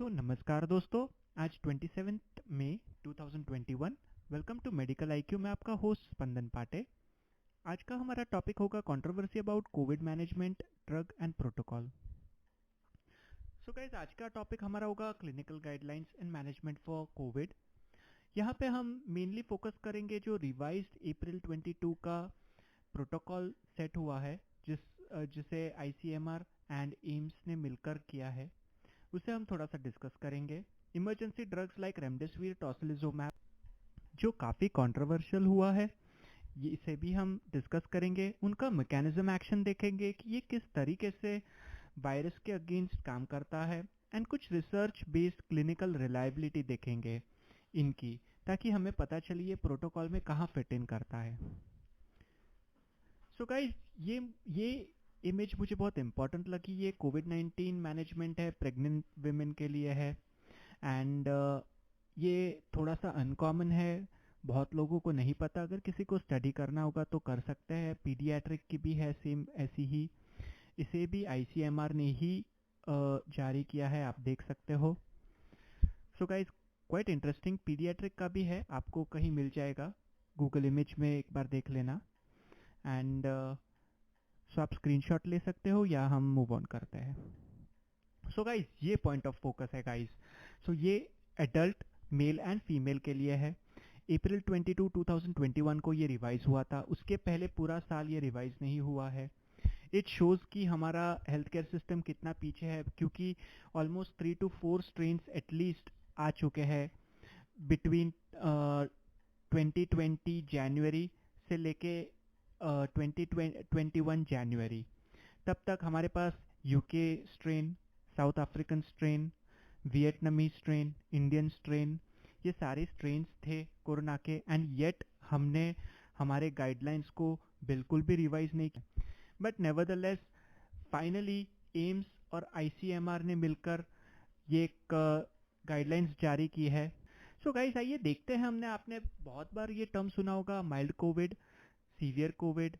नमस्कार दोस्तों। आज 27 मई 2021। Welcome to medical IQ. मैं आपका होस्ट स्पंदन पाटे। आज का हमारा टॉपिक होगा controversy about Covid management, drug and protocol. So guys, आज का टॉपिक हमारा होगा clinical guidelines and management for Covid. यहाँ पे हम मेनली फोकस करेंगे जो रिवाइज्ड अप्रैल 22 का प्रोटोकॉल सेट हुआ है, जिसे आईसीएमआर एंड एम्स ने मिलकर किया है, उसे हम थोड़ा सा डिस्कस करेंगे। Emergency drugs like remdesivir, tocilizumab, जो काफ़ी कंट्रोवर्शियल हुआ है, ये इसे भी हम डिस्कस करेंगे। उनका मैकेनिज्म एक्शन देखेंगे कि ये किस तरीके से वायरस के अगेंस्ट काम करता है, एंड कुछ रिसर्च बेस्ड क्लिनिकल रिलायबिलिटी देखेंगे इनकी, ताकि हमें पता चले ये प्रोटोकॉल में कहाँ फिट इन करता है। सो गाइस, ये इमेज मुझे बहुत इंपॉर्टेंट लगी। ये कोविड-19 मैनेजमेंट है, प्रेग्नेंट विमेन के लिए है, एंड ये थोड़ा सा अनकॉमन है, बहुत लोगों को नहीं पता। अगर किसी को स्टडी करना होगा तो कर सकते हैं। पीडियाट्रिक की भी है सेम ऐसी ही, इसे भी आईसीएमआर ने ही जारी किया है, आप देख सकते हो। So guys, quite interesting. Paediatric का भी है, आपको कहीं मिल जाएगा, गूगल इमेज में एक बार देख लेना। एंड सो आप स्क्रीनशॉट ले सकते हो या हम मूव ऑन करते हैं। सो गाइस, ये पॉइंट ऑफ फोकस है गाइस। सो ये एडल्ट मेल एंड फीमेल के लिए है। अप्रैल 22 2021 को ये रिवाइज हुआ था। उसके पहले पूरा साल ये रिवाइज नहीं हुआ है। इट शोज़ कि हमारा हेल्थ केयर सिस्टम कितना पीछे है, क्योंकि ऑलमोस्ट 3 to 4 स्ट्रेन्स एटलीस्ट आ चुके हैं बिटवीन 2020 जनवरी से लेके 2021 जनवरी। तब तक हमारे पास UK strain, South African strain, Vietnamese strain, Indian strain, ये सारे स्ट्रेन्स थे कोरोना के, एंड येट हमने हमारे गाइडलाइंस को बिल्कुल भी रिवाइज नहीं किया। बट नेवरदलेस फाइनली एम्स और आईसीएमआर ने मिलकर ये एक गाइडलाइंस जारी की है। सो गाइस, आइए देखते हैं। आपने बहुत बार ये टर्म सुना होगा, mild Covid, severe Covid,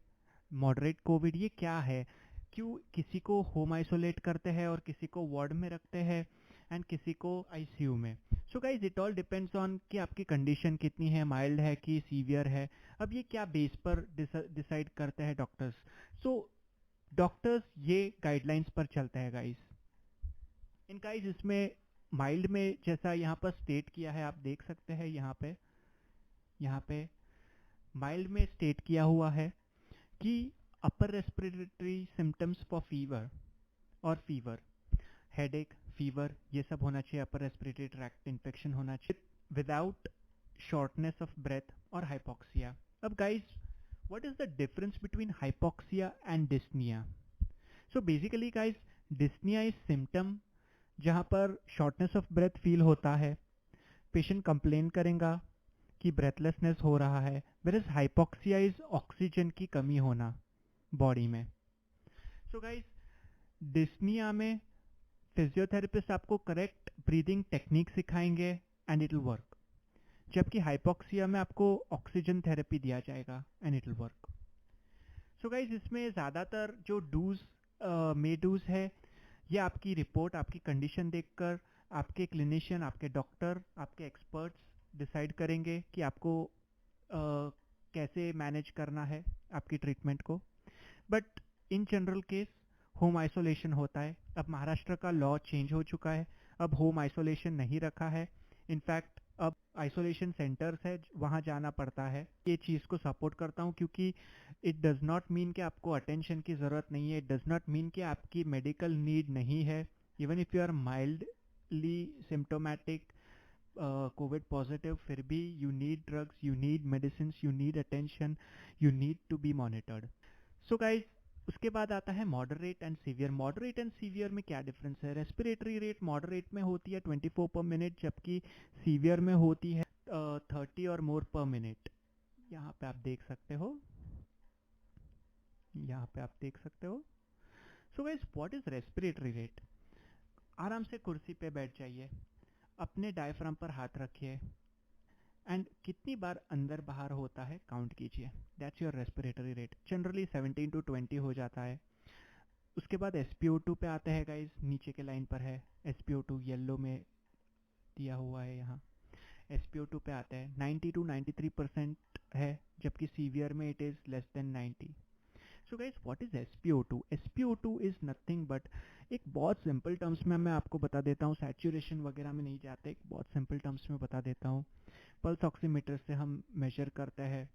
moderate Covid. ये क्या है? क्यों किसी को होम आइसोलेट करते हैं और किसी को वार्ड में रखते हैं एंड किसी को आईसीयू में? So guys, it all depends on कि आपकी कंडीशन कितनी है, माइल्ड है कि सीवियर है। अब ये क्या बेस पर डिसाइड करते हैं डॉक्टर्स? सो डॉक्टर्स ये गाइडलाइंस पर चलते हैं गाइज। इन गाइज, इसमें माइल्ड में जैसा यहाँ पर स्टेट किया है, आप देख सकते हैं यहाँ पे माइल्ड में स्टेट किया हुआ है कि upper respiratory symptoms for fever और फीवर, हेडेक, फीवर, ये सब होना चाहिए। अपर रेस्पिरेटरी ट्रैक्ट इन्फेक्शन होना चाहिए विदाउट शॉर्टनेस ऑफ ब्रेथ और हाइपोक्सिया। अब guys, what is the difference between hypoxia and dyspnoea? So basically guys, dyspnoea is symptom जहाँ पर शॉर्टनेस ऑफ ब्रेथ फील होता है, पेशेंट कंप्लेन करेगा कि ब्रेथलेसनेस हो रहा है, वेयर हाइपोक्सिया इज ऑक्सीजन की कमी होना बॉडी में। सो गाइज, डिस्निया में फिजियोथेरेपिस्ट आपको करेक्ट ब्रीदिंग टेक्निक सिखाएंगे एंड इट विल वर्क, जबकि हाइपोक्सिया में आपको ऑक्सीजन थेरेपी दिया जाएगा and it will work. So guys, इसमें ज़्यादातर जो मे डूज है, ये आपकी रिपोर्ट, आपकी कंडीशन देखकर आपके क्लिनिशियन, आपके डॉक्टर, आपके एक्सपर्ट्स डिसाइड करेंगे कि आपको कैसे मैनेज करना है आपकी ट्रीटमेंट को। But in general case home isolation होता है। अब महाराष्ट्र का लॉ चेंज हो चुका है, अब होम आइसोलेशन नहीं रखा है। इनफैक्ट अब आइसोलेशन सेंटर्स है, वहाँ जाना पड़ता है। ये चीज़ को सपोर्ट करता हूँ, क्योंकि इट डज़ नॉट मीन कि आपको अटेंशन की ज़रूरत नहीं है, इट डज़ नॉट मीन कि आपकी मेडिकल नीड नहीं है। Even if you are mildly symptomatic COVID positive, फिर भी you need drugs, you need medicine, you need attention, you need to be monitored. So guys, उसके बाद आता है moderate and severe. Moderate and severe में क्या डिफरेंस है? Respiratory rate moderate में होती है 24 पर मिनट, जबकि सीवियर में होती है 30 और मोर पर मिनट। यहाँ पे आप देख सकते हो, यहाँ पे आप देख सकते हो। So guys, what is respiratory rate? आराम से कुर्सी पे बैठ जाइए, अपने डायफ्राम पर हाथ रखिए, एंड कितनी बार अंदर बाहर होता है काउंट कीजिए। That's your respiratory rate. Generally 17 to 20 हो जाता है। उसके बाद SpO2 पे आते हैं गाइज, नीचे के लाइन पर है SpO2, येलो में दिया हुआ है यहाँ। SpO2 पे आता है 90 to 93% है, जबकि सीवियर में it is less than 90। So guys what is SpO2? SpO2 is nothing but, एक बहुत सिंपल टर्म्स में मैं आपको बता देता हूँ, सैचुरेशन वगैरह में नहीं जाते, एक बहुत सिंपल टर्म्स में बता देता हूँ। पल्स ऑक्सीमीटर से हम मेजर करते हैं।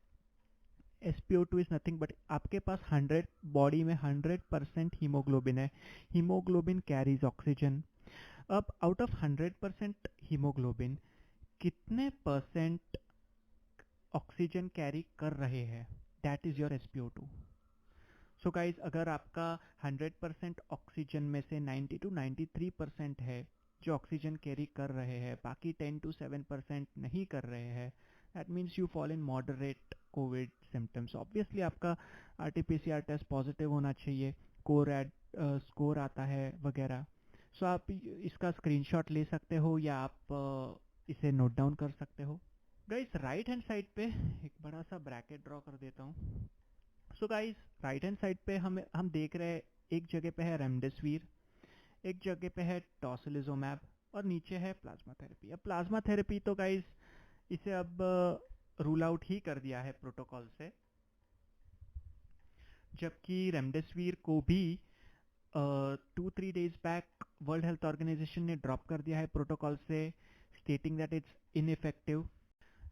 SpO2 इज नथिंग बट, आपके पास 100 बॉडी में 100% हीमोग्लोबिन है। Haemoglobin carries oxygen. अब आउट ऑफ 100% हीमोग्लोबिन कितने परसेंट ऑक्सीजन कैरी कर रहे हैं, that is your SpO2। So guys अगर आपका 100% ऑक्सीजन में से 90 to 93% है जो ऑक्सीजन कैरी कर रहे हैं, बाकी 10 to 7% नहीं कर रहे हैं, that means you fall in moderate Covid symptoms. Obviously आपका RT-PCR टेस्ट पॉजिटिव होना चाहिए, स्कोर आता है वगैरह। सो आप इसका स्क्रीनशॉट ले सकते हो या आप इसे नोट डाउन कर सकते हो। गाइस राइट हैंड साइड पे एक बड़ा सा ब्रैकेट ड्रॉ कर देता हूँ। So guys right hand side पे हम देख रहे हैं, एक जगह पे है रेमडेसिविर, एक जगह पे है टॉसिलिज़ुमैब और नीचे है प्लाज्मा थेरेपी। अब प्लाज्मा थेरेपी तो गाइस इसे अब रूल आउट ही कर दिया है प्रोटोकॉल से, जबकि रेमडेसिविर को भी 2-3 days back World health Organization ने ड्रॉप कर दिया है प्रोटोकॉल से, stating that it's ineffective.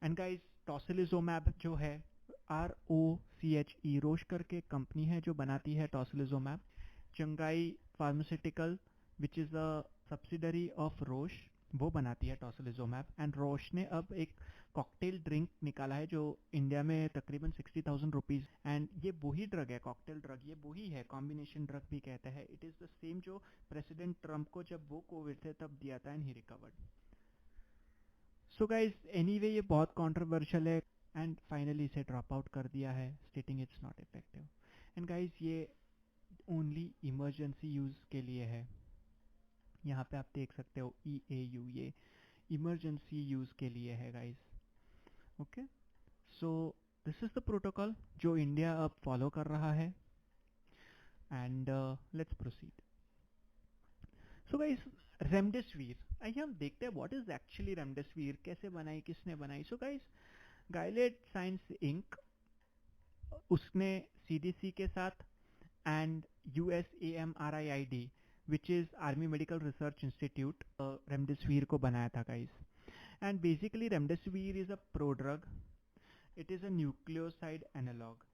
And guys tocilizumab जो है, ROCHE, रोश करके कंपनी है जो बनाती है tocilizumab. Chugai pharmaceutical which is a subsidiary of Roche, वो बनाती है टॉसिलिज़ुमैब। एंड रोश ने अब एक कॉकटेल ड्रिंक निकाला है जो इंडिया में तकरीबन 60,000 रुपीज़, एंड ये वही ड्रग है, कॉकटेल ड्रग ये वही है, कॉम्बिनेशन ड्रग भी कहते हैं। इट इज़ द सेम जो प्रेसिडेंट ट्रम्प को जब वो कोविड थे तब दिया था and he recovered. So guys anyway ये बहुत कॉन्ट्रोवर्शियल है एंड फाइनली इसे ड्रॉप आउट कर दिया है, स्टेटिंग it's not effective. And guys ये ओनली इमरजेंसी यूज़ के लिए है। यहाँ पे आप देख सकते हो EAU, ये इमरजेंसी यूज़ के लिए है guys. Okay, so this is the protocol जो इंडिया अब फॉलो कर रहा है, and let's proceed. So guys remdesivir, आइए हम देखते हैं व्हाट इज एक्चुअली रेमडेसिविर, कैसे बनाई, किसने बनाई। So guys Gilead Science Inc, उसने CDC के साथ and USAMRIID which is army medical research institute remdesivir को बनाया था guys. And basically remdesivir is a prodrug, it is a nucleoside analogue.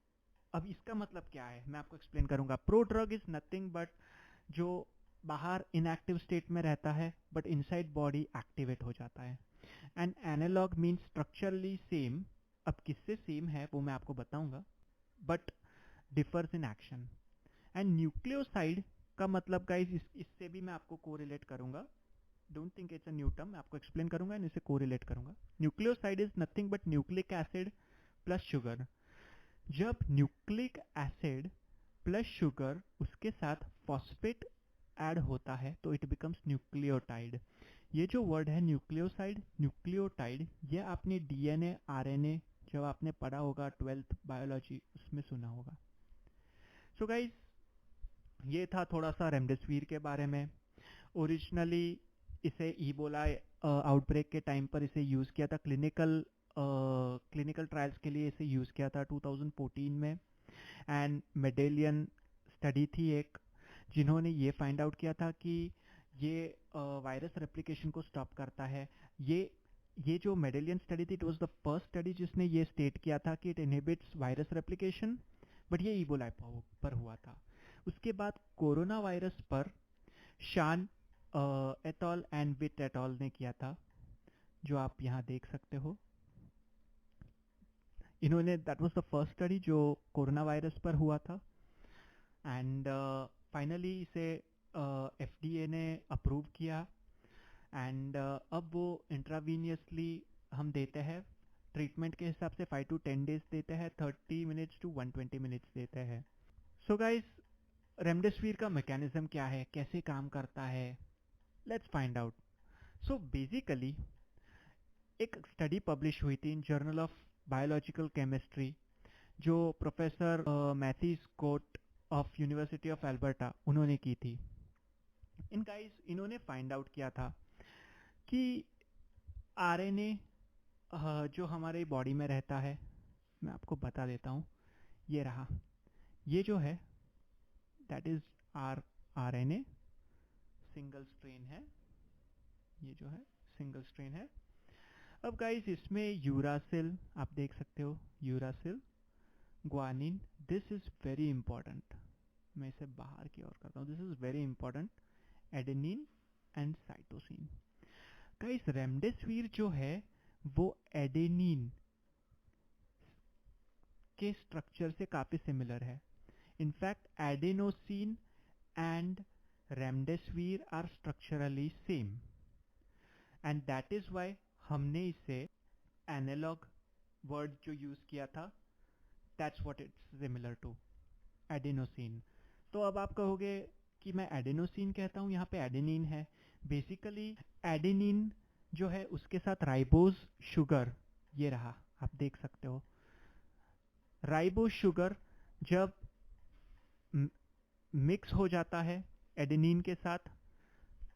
अब इसका मतलब क्या है मैं आपको एक्सप्लेन करूंगा। प्रोड्रग इज़ नथिंग बट, जो बाहर इनएक्टिव स्टेट में रहता है बट इनसाइड बॉडी एक्टिवेट हो जाता है। And analogue means structurally same, अब किससे सेम है वो मैं आपको बताऊंगा, but differs in action. And nucleoside का मतलब गाइज इससे भी मैं आपको कोरिलेट करूंगा, don't think it's a new term, मैं आपको एक्सप्लेन करूंगा एंड इसे कोरिलेट करूंगा। Nucleoside is nothing but nucleic acid plus sugar. जब न्यूक्लिक एसिड प्लस शुगर उसके साथ फॉस्फेट ऐड होता है तो इट बिकम्स न्यूक्लियोटाइड। ये जो वर्ड है न्यूक्लियोसाइड, न्यूक्लियोटाइड, ये आपने DNA RNA जब आपने पढ़ा होगा 12th बायोलॉजी उसमें सुना होगा। सो गाइज ये था थोड़ा सा रेमडेसिविर के बारे में। ओरिजिनली इसे इबोला आउटब्रेक के टाइम पर इसे यूज़ किया था, क्लिनिकल ट्रायल्स के लिए इसे यूज़ किया था 2014 में। एंड मेडेलियन स्टडी थी एक, जिन्होंने ये फाइंड आउट किया था कि ये वायरस रेप्लिकेशन को स्टॉप करता है। ये जो मेडेलियन स्टडी थी, it was the first study जिसने ये स्टेट किया था कि it inhibits virus replication, but ये इबोला पर हुआ था। उसके बाद कोरोना वायरस पर शान एटॉल एंड विट एटॉल ने किया था, जो आप यहाँ देख सकते हो। इन्होंने, that was the first study जो कोरोना वायरस पर हुआ था। एंड फाइनली इसे FDA ने अप्रूव किया। एंड अब वो इंट्रावीनियसली हम देते हैं, ट्रीटमेंट के हिसाब से 5 to 10 डेज देते हैं, 30 मिनट्स to 120 मिनट्स देते हैं। सो गाइज रेमडेसिविर का मैकेनिज्म क्या है, कैसे काम करता है, let's find out. So basically एक स्टडी पब्लिश हुई थी in journal of biological chemistry, जो professor Matthew Scott of university of Alberta, उन्होंने की थी। इन्होंने फाइंड आउट किया था कि आरएनए जो हमारे बॉडी में रहता है, मैं आपको बता देता हूँ, ये रहा, ये जो है that is RNA, single strain है, ये जो है सिंगल स्ट्रेन है। अब गाइस इसमें यूरासिल आप देख सकते हो, uracil, guanine, this is very important, मैं इसे बाहर की ओर करता हूँ, this is very important, adenine and cytosine. Guys remdesivir जो है वो एडेनिन के स्ट्रक्चर से काफी सिमिलर है। In fact adenosine and remdesivir are structurally same, and that is why हमने इसे एनालॉग वर्ड जो यूज किया था, that's what it's similar to, adenosine. तो अब आप कहोगे कि मैं एडेनोसिन कहता हूँ, यहाँ पे एडेनिन है। बेसिकली एडेनिन जो है उसके साथ राइबोज शुगर, ये रहा, आप देख सकते हो, राइबोज शुगर जब मिक्स हो जाता है एडेनिन के साथ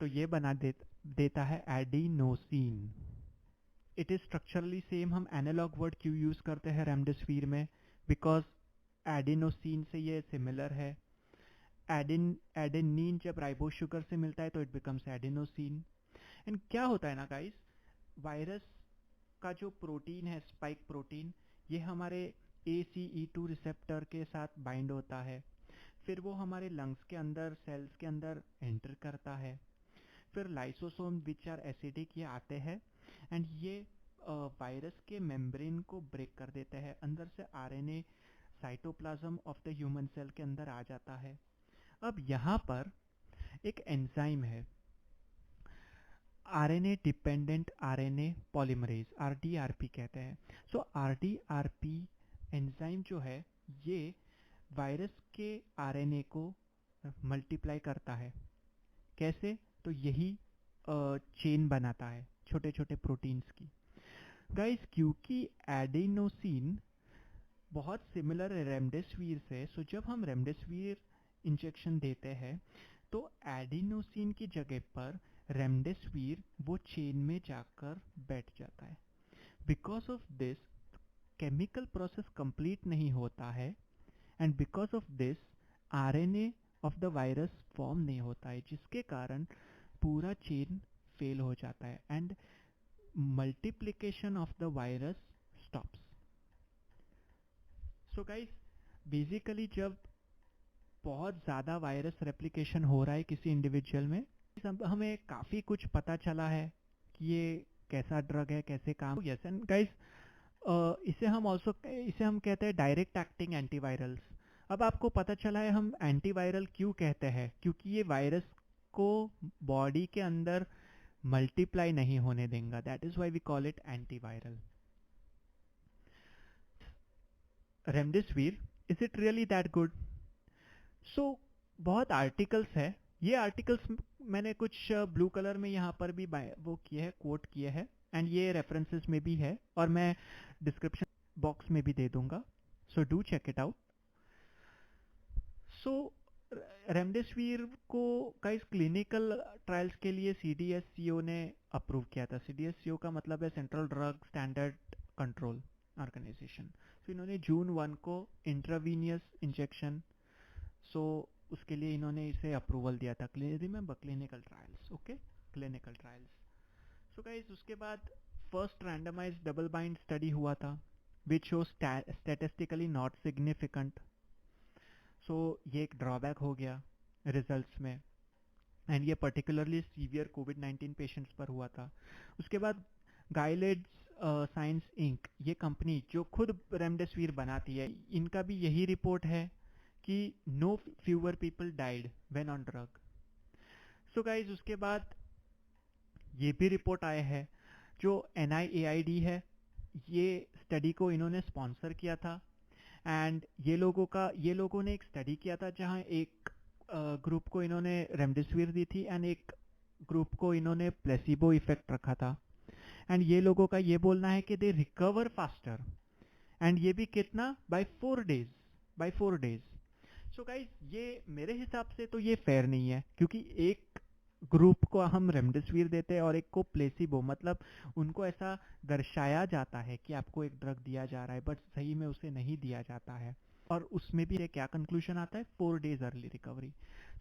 तो ये बना देता है adenosine. It is structurally same. हम एनालॉग वर्ड क्यों यूज करते हैं रेमडेसिविर में? बिकॉज एडिनोसिन से ये सिमिलर है। एडेनिन जब राइबोज शुगर से मिलता है तो इट बिकम्स एडिनोसिन। एंड क्या होता है ना गाइस, वायरस का जो प्रोटीन है, स्पाइक प्रोटीन, ये हमारे ACE2 रिसेप्टर के साथ बाइंड होता है, फिर वो हमारे लंग्स के अंदर, सेल्स के अंदर एंटर करता है, फिर लाइसोसोम विच आर एसिडिक ये आते हैं एंड ये वायरस के मेम्ब्रेन को ब्रेक कर देते हैं, अंदर से RNA cytoplasm of the human cell के अंदर आ जाता है। अब यहाँ पर एक एंजाइम है, RNA dependent RNA polymerase, RDRP कहते हैं। सो RDRP एंजाइम जो है ये वायरस के आरएनए को मल्टीप्लाई करता है। कैसे? तो यही चेन बनाता है छोटे छोटे प्रोटीन्स की। गाइस क्योंकि एडेनोसिन बहुत सिमिलर है रेमडेसिविर से, सो जब हम रेमडेसिविर इंजेक्शन देते हैं तो एडिनोसिन की जगह पर रेमडेसिविर वो चेन में जाकर बैठ जाता है। Because of this chemical process complete नहीं होता है and because of this RNA of the virus form नहीं होता है, जिसके कारण पूरा चेन फेल हो जाता है and multiplication of the virus stops. So guys basically जब बहुत ज़्यादा वायरस रेप्लिकेशन हो रहा है किसी इंडिविजुअल में, हमें काफ़ी कुछ पता चला है कि ये कैसा ड्रग है, कैसे काम। यस एंड गाइस इसे हम कहते हैं डायरेक्ट एक्टिंग एंटीवायरल्स। अब आपको पता चला है हम एंटीवायरल क्यों कहते हैं, क्योंकि ये वायरस को बॉडी के अंदर मल्टीप्लाई नहीं होने देगा, that is why we call it antiviral. Remdesivir, is it really that good? So बहुत आर्टिकल्स है, ये आर्टिकल्स मैंने कुछ ब्लू कलर में यहाँ पर भी वो किए हैं, कोट किए हैं, एंड ये रेफरेंसेस में भी है और मैं डिस्क्रिप्शन बॉक्स में भी दे दूंगा, so do check it out. So remdesivir को गाइस क्लिनिकल ट्रायल्स के लिए CDSCO ने अप्रूव किया था। CDSCO का मतलब है Central Drug Standard Control Organization. So इन्होंने जून 1 को इंट्रावीनियस इंजेक्शन, सो उसके लिए इन्होंने इसे अप्रूवल दिया था। Remember clinical trials, okay, clinical trials. So guys उसके बाद first randomized double blind study हुआ था which show statistically not significant. So ये एक ड्रॉबैक हो गया रिजल्ट्स में, एंड ये पर्टिकुलरली सीवियर कोविड-19 पेशेंट्स पर हुआ था। उसके बाद गाइलेड साइंस इंक, ये कंपनी जो खुद रेमडेसिविर बनाती है, इनका भी यही रिपोर्ट है कि no fewer people died when on drug. So guys उसके बाद ये भी रिपोर्ट आया है, जो NIAID है, ये स्टडी को इन्होंने स्पॉन्सर किया था एंड ये लोगों ने एक स्टडी किया था जहां एक ग्रुप को इन्होंने रेमडेसिविर दी थी एंड एक ग्रुप को इन्होंने प्लेसिबो इफेक्ट रखा था। एंड ये लोगों का ये बोलना है कि दे रिकवर फास्टर, एंड ये भी कितना, बाय 4 डेज। सो गाइस ये मेरे हिसाब से तो ये फेयर नहीं है, क्योंकि एक ग्रुप को हम रेमडेसिविर देते हैं और एक को प्लेसिबो, मतलब उनको ऐसा दर्शाया जाता है कि आपको एक ड्रग दिया जा रहा है बट सही में उसे नहीं दिया जाता है। और उसमें भी क्या कंक्लूजन आता है, 4 days early recovery.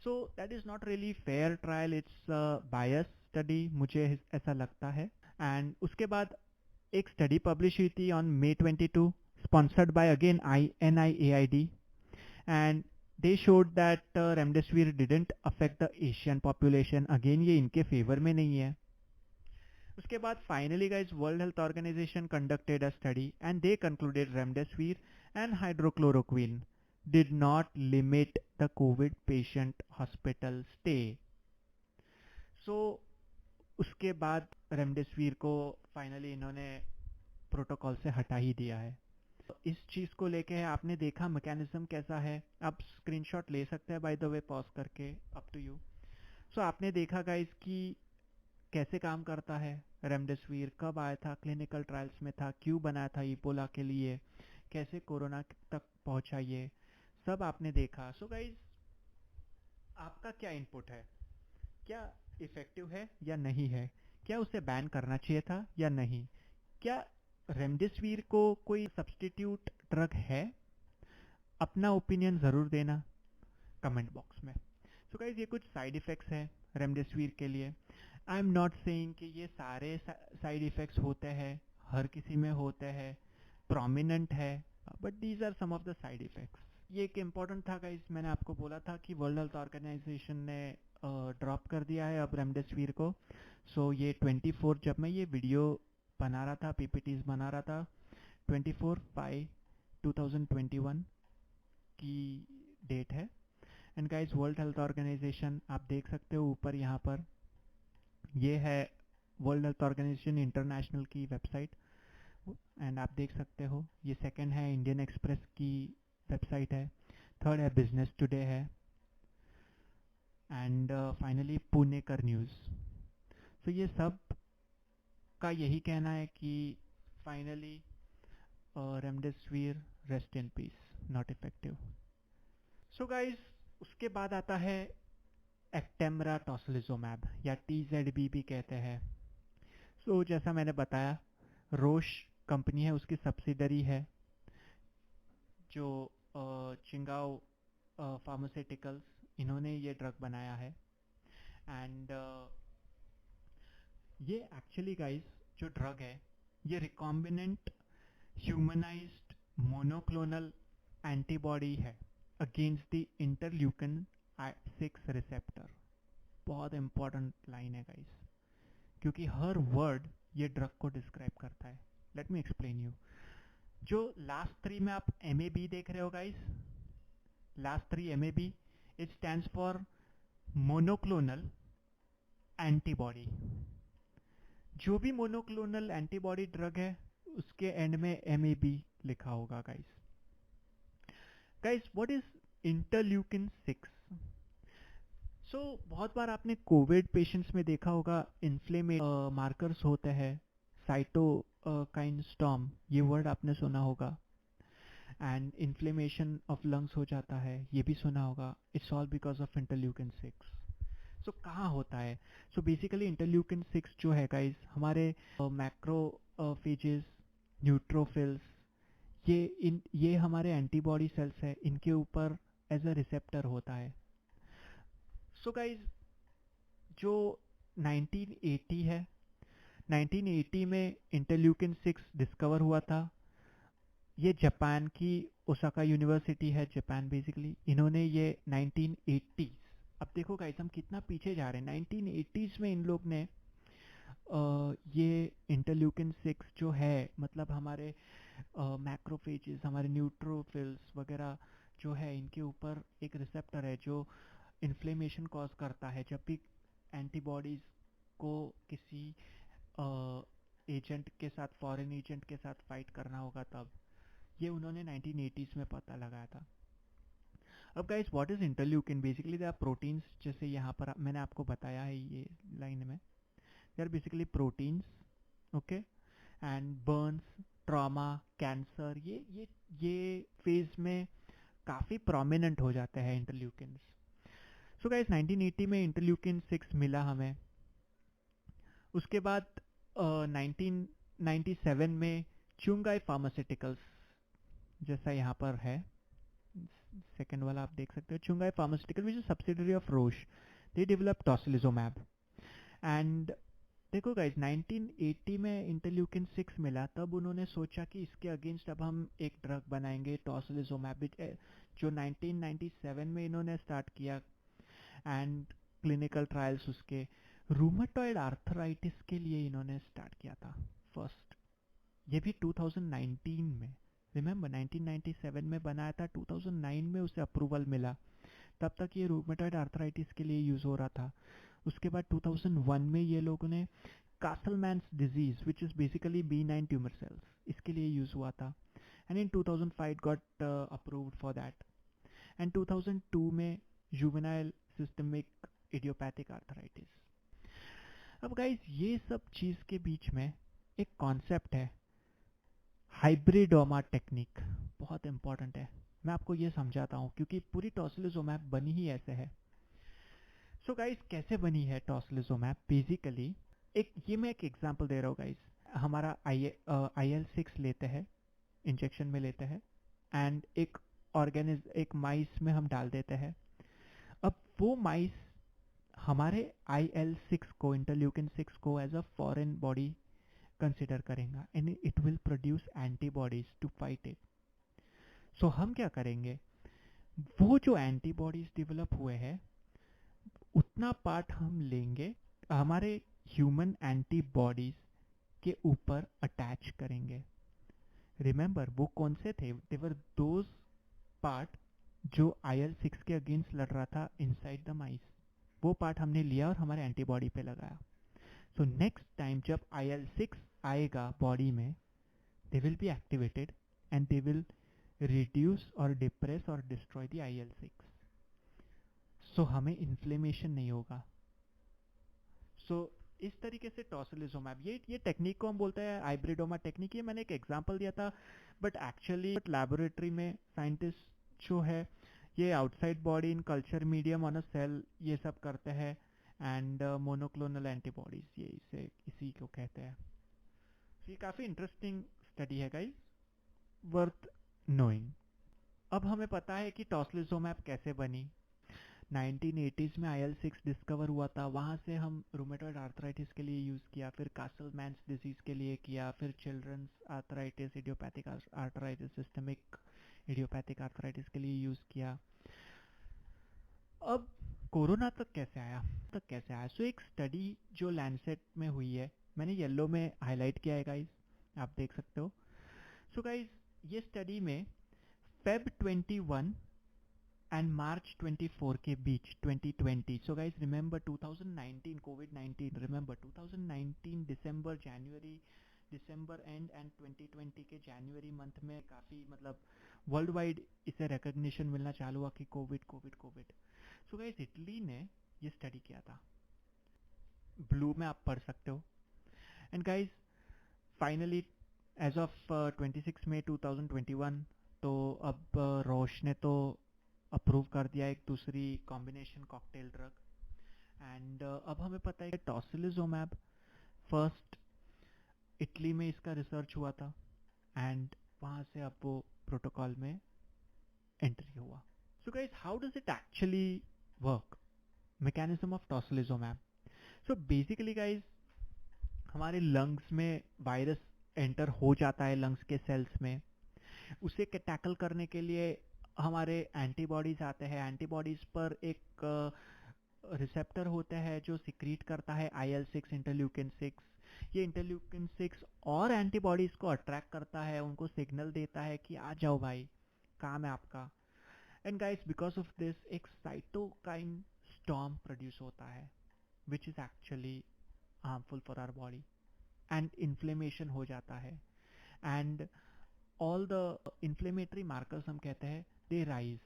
So that is not really fair trial, it's bias study, मुझे ऐसा लगता है। एंड उसके बाद एक स्टडी पब्लिश हुई थी on May 22, sponsored by again NIAID, and they showed that remdesivir didn't affect the Asian population. Again ये इनके फेवर में नहीं है। उसके बाद finally guys world health Organization conducted a study and they concluded remdesivir and hydroxychloroquine did not limit the COVID patient hospital stay. So उसके बाद remdesivir को फाइनली इन्होंने प्रोटोकॉल से हटा ही दिया है। इस चीज़ को लेके आपने देखा मैकेनिज्म कैसा है, आप स्क्रीनशॉट ले सकते हैं बाय द वे पॉज करके, अप टू यू। सो आपने देखा गाइस कि कैसे काम करता है रेमडेसिविर, कब आया था, क्लिनिकल ट्रायल्स में था, क्यों बनाया था इबोला के लिए, कैसे कोरोना तक पहुंचा, ये सब आपने देखा। सो गाइस आपका क्या इनपुट है, क्या इफेक्टिव है या नहीं है, क्या उसे बैन करना चाहिए था या नहीं, क्या रेमडेसिविर को कोई सब्स्टिट्यूट ड्रग है? अपना ओपिनियन ज़रूर देना कमेंट बॉक्स में। सो गाइस ये कुछ साइड इफ़ेक्ट्स हैं रेमडेसिविर के लिए। आई एम नॉट सेइंग कि ये सारे साइड इफ़ेक्ट्स होते हैं, हर किसी में होते हैं, प्रोमिनेंट है, but these are some of the side effects. ये एक इम्पॉर्टेंट था गाइस, मैंने आपको बोला था कि वर्ल्ड हेल्थ ऑर्गेनाइजेशन ने ड्रॉप कर दिया है अब रेमडेसिविर को। सो ये 24, जब मैं ये वीडियो बना रहा था, पीपीटीज बना रहा था, 24/5/2021 की डेट है। And guys world health organization आप देख सकते हो ऊपर यहाँ पर, ये है वर्ल्ड हेल्थ ऑर्गेनाइजेशन इंटरनेशनल की वेबसाइट, एंड आप देख सकते हो ये सेकंड है इंडियन एक्सप्रेस की वेबसाइट है, थर्ड है बिजनेस टुडे है, एंड फाइनली पुणेकर न्यूज़। तो ये सब का यही कहना है कि finally remdesivir rest in peace, not effective. So guys उसके बाद आता है एक्टेमरा टोसिलिजुमैब या TZB भी कहते हैं। सो जैसा मैंने बताया, रोश कंपनी है, उसकी सब्सिडरी है जो चिंगाओ फार्मास्यूटिकल्स, इन्होंने ये ड्रग बनाया है। एंड ये एक्चुअली गाइस जो ड्रग है ये रिकॉम्बिनेंट ह्यूमनाइज्ड मोनोक्लोनल एंटीबॉडी है अगेंस्ट द इंटरल्यूकिन 6 रिसेप्टर। बहुत इंपॉर्टेंट लाइन है गाइस, क्योंकि हर वर्ड ये ड्रग को डिस्क्राइब करता है। Let me explain you. जो लास्ट 3 में आप MAB देख रहे हो guys, last 3 MAB, it stands for monoclonal antibody. जो भी मोनोक्लोनल एंटीबॉडी ड्रग है उसके एंड में MAB लिखा होगा guys. Guys what is interleukin 6? सो बहुत बार आपने कोविड पेशेंट्स में देखा होगा इन्फ्लेमे मार्कर्स होते हैं, साइटोकाइन स्टॉर्म, ये वर्ड आपने सुना होगा, एंड इन्फ्लेमेशन ऑफ लंग्स हो जाता है, ये भी सुना होगा। It's all because of interleukin 6। सो कहाँ होता है? सो बेसिकली इंटरल्यूकिन 6 जो है गाइस हमारे मैक्रोफेजेस, न्यूट्रोफिल्स, ये हमारे एंटीबॉडी सेल्स है, इनके ऊपर एज अ रिसेप्टर होता है। सो गाइस जो 1980 है, 1980 में इंटरल्यूकिन 6 डिस्कवर हुआ था। ये जापान की ओसाका यूनिवर्सिटी है, जापान बेसिकली, इन्होंने ये 1980, अब देखो गाइस हम कितना पीछे जा रहे हैं, 1980s में इन लोग ने ये इंटरल्यूकिन 6 जो है, मतलब हमारे मैक्रोफेजेस, हमारे न्यूट्रोफिल्स वगैरह जो है, इनके ऊपर एक रिसेप्टर है जो इन्फ्लेमेशन कॉज करता है। जब भी एंटीबॉडीज़ को किसी एजेंट के साथ, फॉरेन एजेंट के साथ फाइट करना होगा, तब ये उन्होंने 1980s में पता लगाया था। अब guys what is interleukin? Basically they are proteins, जैसे यहाँ पर मैंने आपको बताया है ये लाइन में, they are basically proteins, okay, and burns, trauma, cancer, ये फेज में काफ़ी प्रोमिनेंट हो जाते हैं इंटरल्यूकिन्स। सो गाइस 1980 में इंटरल्यूकिन 6 मिला हमें। उसके बाद 1997 में चुंगाई फार्मास्यूटिकल्स, जैसा यहाँ पर है सेकेंड वाला आप देख सकते हो, Chugai pharmaceutical which is subsidiary of Roche, they develop tocilizumab. And देखो गाइज 1980 में इंटरल्यूकिन 6 मिला, तब उन्होंने सोचा कि इसके अगेंस्ट अब हम एक ड्रग बनाएंगे टॉसिलिजुमैब, जो 1997 में इन्होंने स्टार्ट किया। एंड क्लिनिकल ट्रायल्स उसके रूमेटॉइड आर्थराइटिस के लिए इन्होंने स्टार्ट किया था फर्स्ट, ये भी 2019 में। रिमेंबर 1997 में बनाया था, 2009 में उसे अप्रूवल मिला, तब तक ये रूमेटॉइड आर्थराइटिस के लिए यूज हो रहा था। उसके बाद 2001 में ये लोगों ने Castleman's disease which is basically B9 tumour cells, इसके लिए यूज हुआ था। And in 2005 got approved for that. And 2002 में जुवेनाइल सिस्टमिक इडियोपैथिक आर्थराइटिस। अब गाइज ये सब चीज के बीच में एक कॉन्सेप्ट है हाइब्रिडोमा टेक्निक, बहुत इंपॉर्टेंट है। मैं आपको ये समझाता हूँ क्योंकि पूरी टॉसिलिजुमैब बनी ही ऐसे है। सो गाइज कैसे बनी है टॉसिलिजुमैब? बेसिकली मैं एक एग्जांपल दे रहा हूँ गाइज। हमारा IL-6 लेते हैं, इंजेक्शन में लेते हैं, एंड एक माइस में हम डाल देते हैं। अब वो माइस हमारे IL-6 को, इंटरल्यूकिन 6 को as a foreign body consider करेगा and it will produce antibodies to fight it. So हम क्या करेंगे, वो जो एंटीबॉडीज डेवलप हुए हैं उतना पार्ट हम लेंगे, हमारे ह्यूमन एंटीबॉडीज के ऊपर अटैच करेंगे। रिमेंबर वो कौन से थे? देवर दोज पार्ट जो IL-6 के अगेंस्ट लड़ रहा था इनसाइड द माइस, वो पार्ट हमने लिया और हमारे एंटीबॉडी पे लगाया। सो नेक्स्ट टाइम जब IL-6 आएगा बॉडी में, they will be activated and they will reduce और डिप्रेस और डिस्ट्रॉय द IL-6। सो हमें इन्फ्लेमेशन नहीं होगा। सो इस तरीके से टॉसिलिजुमैब, ये टेक्निक को हम बोलते हैं हाइब्रिडोमा टेक्निक। ये मैंने एक एग्जांपल दिया था, बट एक्चुअली लैबोरेटरी में साइंटिस्ट जो है ये outside body in culture medium on a cell ये सब करते हैं। एंड मोनोक्लोनल एंटीबॉडीज, ये इसी को कहते हैं। So, ये काफ़ी इंटरेस्टिंग स्टडी है गाइस, वर्थ नोइंग। अब हमें पता है कि टॉसिलिजुमैब कैसे बनी। 1980s में IL-6 डिस्कवर हुआ था, वहाँ से हम रूमेटॉइड आर्थराइटिस के लिए यूज़ किया, फिर कासलमैन्स डिजीज़ के लिए किया, फिर childrens arthritis, idiopathic arthritis, systemic idiopathic arthritis के लिए यूज़ किया। अब कोरोना तक कैसे आया? सो एक स्टडी जो लैंसेट में हुई है, मैंने येलो में हाईलाइट किया है गाइज, आप देख सकते हो। सो गाइज ये स्टडी में Feb 21 एंड मार्च 24 के बीच 2020, so guys remember 2019 covid, remember 2019 December and 2020 के जनवरी मंथ में काफ़ी मतलब वर्ल्ड वाइड इसे रिकग्निशन मिलना चालू हुआ कि कोविड। सो गाइज इटली ने ये स्टडी किया था, ब्लू में आप पढ़ सकते हो। And guys finally as of 26 May 2021 तो अब रोश ने तो अप्रूव कर दिया एक दूसरी कॉम्बिनेशन कॉकटेल ड्रग। एंड अब हमें पता है कि टॉसिलिजुमैब फर्स्ट इटली में इसका रिसर्च हुआ था एंड वहाँ से अब वो प्रोटोकॉल में एंट्री हुआ। So guys how does it actually work? Mechanism of tocilizumab. So basically guys हमारे लंग्स में वायरस एंटर हो जाता है, लंग्स के सेल्स में। उसे टैकल करने के लिए हमारे एंटीबॉडीज आते हैं। एंटीबॉडीज पर एक रिसेप्टर होता है जो सिक्रीट करता है IL-6, इंटरल्यूकिन 6। ये इंटरल्यूकिन 6 और एंटीबॉडीज को अट्रैक्ट करता है, उनको सिग्नल देता है कि आ जाओ भाई, काम है आपका। And guys because of this एक साइटोकाइन स्टॉर्म प्रोड्यूस होता है which is actually harmful for our body and inflammation हो जाता है। And all the inflammatory markers हम कहते हैं दे राइज।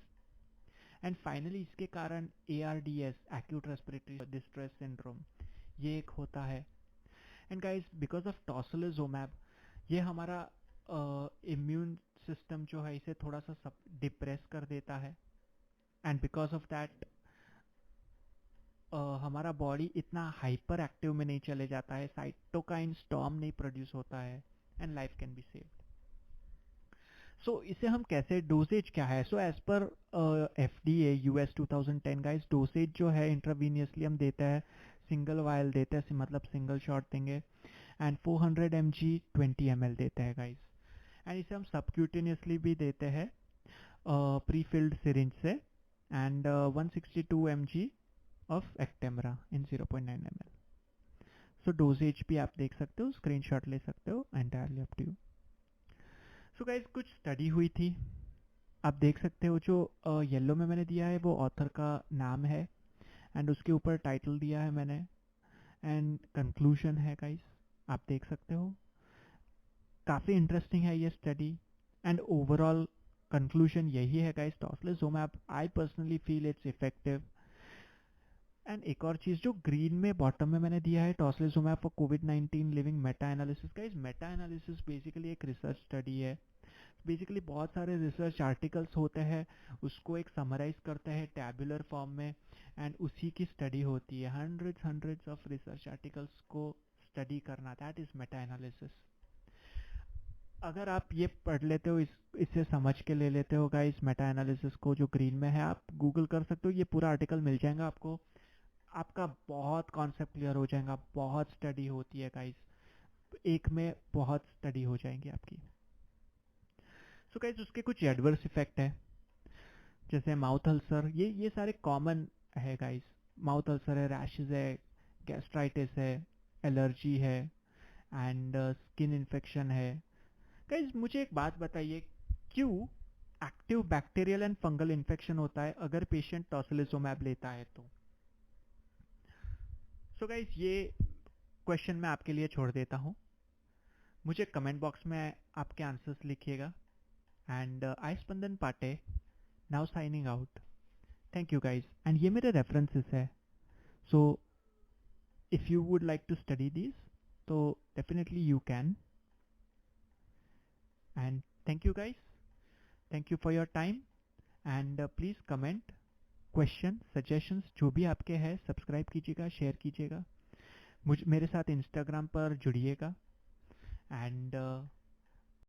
एंड फाइनली इसके कारण ARDS, acute respiratory distress syndrome, ये एक होता है। एंड गाइस बिकॉज ऑफ टॉसिलिजुमैब ये हमारा इम्यून सिस्टम जो है इसे थोड़ा सा डिप्रेस कर देता है, एंड बिकॉज ऑफ दैट हमारा बॉडी इतना हाइपर एक्टिव में नहीं चले जाता है, साइटोकाइन स्टॉर्म नहीं प्रोड्यूस होता है, and life can be saved. So इसे हम कैसे, डोसेज क्या है? So as per FDA US 2010 guys, dosage जो है इंट्रावीनियसली हम देते हैं, सिंगल वायल देते हैं, मतलब सिंगल शॉट देंगे, एंड 400 mg 20 ml देते हैं गाइस। एंड इसे हम सबक्यूटेनियसली भी देते हैं प्री फिल्ड सिरिंज से, and 162 mg of Actemra in 0.9 ml। So dosages भी आप देख सकते हो, स्क्रीनशॉट ले सकते हो, entirely up to you. So guys कुछ स्टडी हुई थी, आप देख सकते हो, जो येलो में मैंने दिया है वो ऑथर का नाम है, एंड उसके ऊपर टाइटल दिया है मैंने, एंड कंक्लूजन है गाइस, आप देख सकते हो। काफ़ी इंटरेस्टिंग है ये स्टडी, एंड ओवरऑल कंक्लूजन यही है guys, tocilizumab I personally feel it's effective. And एक और चीज़ जो ग्रीन में बॉटम में मैंने दिया है, टॉसिलिजुमैब फॉर कोविड-19 living meta analysis. Guys meta analysis basically एक रिसर्च स्टडी है, बेसिकली बहुत सारे रिसर्च आर्टिकल्स होते हैं, उसको एक समराइज करते हैं टैबुलर फॉर्म में, एंड उसी की स्टडी होती है, हंड्रेड्स ऑफ रिसर्च आर्टिकल्स को स्टडी करना, दैट इज मेटा एनालिसिस। अगर आप ये पढ़ लेते हो, इससे समझ के ले लेते हो गाइस मेटा एनालिसिस को, जो ग्रीन में है, आप गूगल कर सकते हो, ये पूरा आर्टिकल मिल जाएगा आपको, आपका बहुत कॉन्सेप्ट क्लियर हो जाएगा। बहुत स्टडी होती है गाइस, एक में बहुत स्टडी हो जाएंगी आपकी। सो गाइस उसके कुछ एडवर्स इफेक्ट है, जैसे माउथ अल्सर, ये सारे कॉमन है गाइस। माउथ अल्सर है, रैशेज है, गैस्ट्राइटिस है, एलर्जी है, एंड स्किन इन्फेक्शन है। गाइस मुझे एक बात बताइए, क्यों active bacterial and fungal infection होता है अगर पेशेंट टॉसिलिजुमैब लेता है तो? सो गाइस ये क्वेश्चन मैं आपके लिए छोड़ देता हूँ, मुझे कमेंट बॉक्स में आपके आंसर्स लिखिएगा, and I Spandan Pate now signing out. Thank you guys, and ये मेरे रेफरेंसेस है, so if you would like to study this तो definitely you can, and thank you guys, thank you for your time, and please comment, question, suggestions जो भी आपके हैं, subscribe कीजिएगा, share कीजिएगा, मेरे साथ इंस्टाग्राम पर जुड़िएगा, एंड